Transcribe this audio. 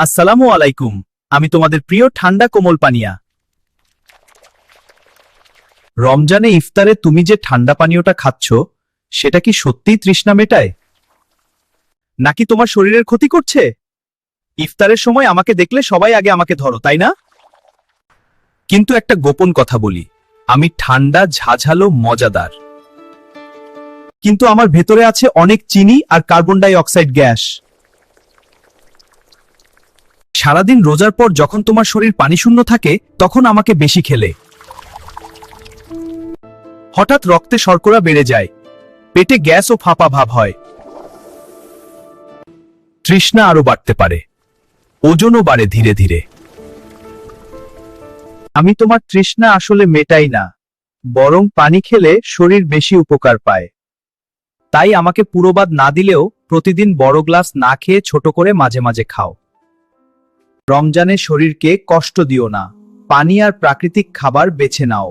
আসসালামু আলাইকুম। আমি তোমাদের প্রিয় ঠান্ডা কোমল পানিয়া। রমজানে ইফতারে তুমি যে ঠান্ডা পানীয়টা খাচ্ছ সেটা কি সত্যিই তৃষ্ণা মেটায়, নাকি তোমার শরীরের ক্ষতি করছে? ইফতারের সময় আমাকে দেখলে সবাই আগে আমাকে ধরো, তাই না? কিন্তু একটা গোপন কথা বলি, আমি ঠান্ডা, ঝাঝালো, মজাদার, কিন্তু আমার ভেতরে আছে অনেক চিনি আর কার্বন ডাই অক্সাইড গ্যাস। সারাদিন রোজার পর যখন তোমার শরীর পানিশূন্য থাকে, তখন আমাকে বেশি খেলে হঠাৎ রক্তে শর্করা বেড়ে যায়, পেটে গ্যাস ও ফাঁপা ভাব হয়, তৃষ্ণা আরো বাড়তে পারে, ওজনও বাড়ে ধীরে ধীরে। আমি তোমার তৃষ্ণা আসলে মেটাই না, বরং পানি খেলে শরীর বেশি উপকার পায়। তাই আমাকে পুরোবাদ না দিলেও প্রতিদিন বড় গ্লাস না খেয়ে ছোট করে মাঝে মাঝে খাও। রমজানে শরীরকে কষ্ট দিও না, পানি আর প্রাকৃতিক খাবার বেছে নাও।